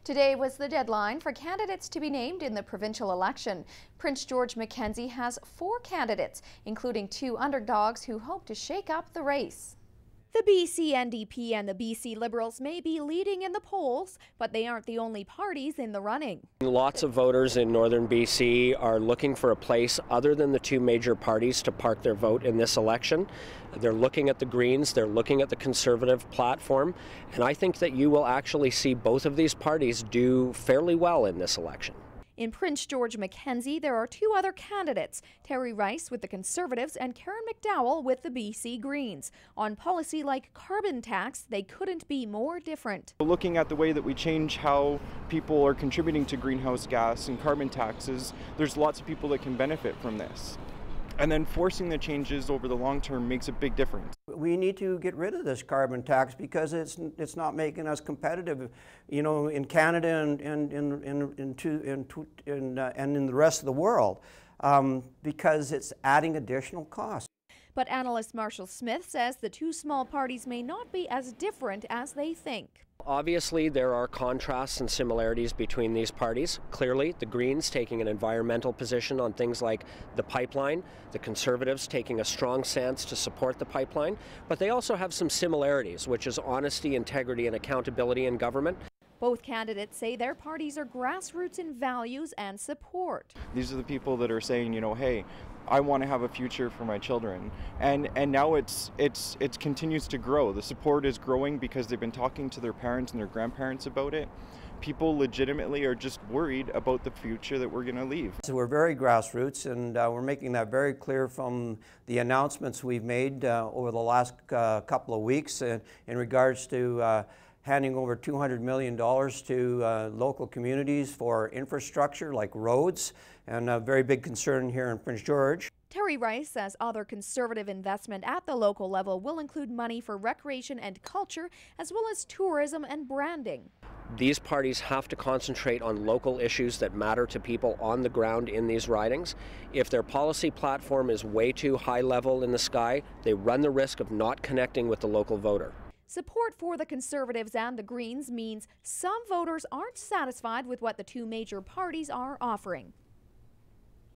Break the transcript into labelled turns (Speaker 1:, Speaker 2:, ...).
Speaker 1: Today was the deadline for candidates to be named in the provincial election. Prince George Mackenzie has 4 candidates, including 2 underdogs who hope to shake up the race. The BC NDP and the BC Liberals may be leading in the polls, but they aren't the only parties in the running.
Speaker 2: Lots of voters in northern BC are looking for a place other than the 2 major parties to park their vote in this election. They're looking at the Greens, they're looking at the Conservative platform, and I think that you will actually see both of these parties do fairly well in this election.
Speaker 1: In Prince George Mackenzie, there are 2 other candidates, Terry Rice with the Conservatives and Karen McDowell with the BC Greens. On policy like carbon tax, they couldn't be more different.
Speaker 3: Looking at the way that we change how people are contributing to greenhouse gas and carbon taxes, there's lots of people that can benefit from this. And then forcing the changes over the long term makes a big difference.
Speaker 4: We need to get rid of this carbon tax because it's not making us competitive, you know, in Canada and in the rest of the world, because it's adding additional costs.
Speaker 1: But analyst Marshall Smith says the 2 small parties may not be as different as they think.
Speaker 2: Obviously, there are contrasts and similarities between these parties. Clearly, the Greens taking an environmental position on things like the pipeline, the Conservatives taking a strong stance to support the pipeline, but they also have some similarities, which is honesty, integrity, and accountability in government.
Speaker 1: Both candidates say their parties are grassroots in values and support.
Speaker 3: These are the people that are saying, you know, hey, I want to have a future for my children, and now it continues to grow. The support is growing because they've been talking to their parents and their grandparents about it. People legitimately are just worried about the future that we're going to leave.
Speaker 4: So we're very grassroots, and we're making that very clear from the announcements we've made over the last couple of weeks in regards to handing over $200 million to local communities for infrastructure like roads, and a very big concern here in Prince George.
Speaker 1: Terry Rice says other Conservative investment at the local level will include money for recreation and culture, as well as tourism and branding.
Speaker 2: These parties have to concentrate on local issues that matter to people on the ground in these ridings. If their policy platform is way too high level in the sky, they run the risk of not connecting with the local voter.
Speaker 1: Support for the Conservatives and the Greens means some voters aren't satisfied with what the 2 major parties are offering.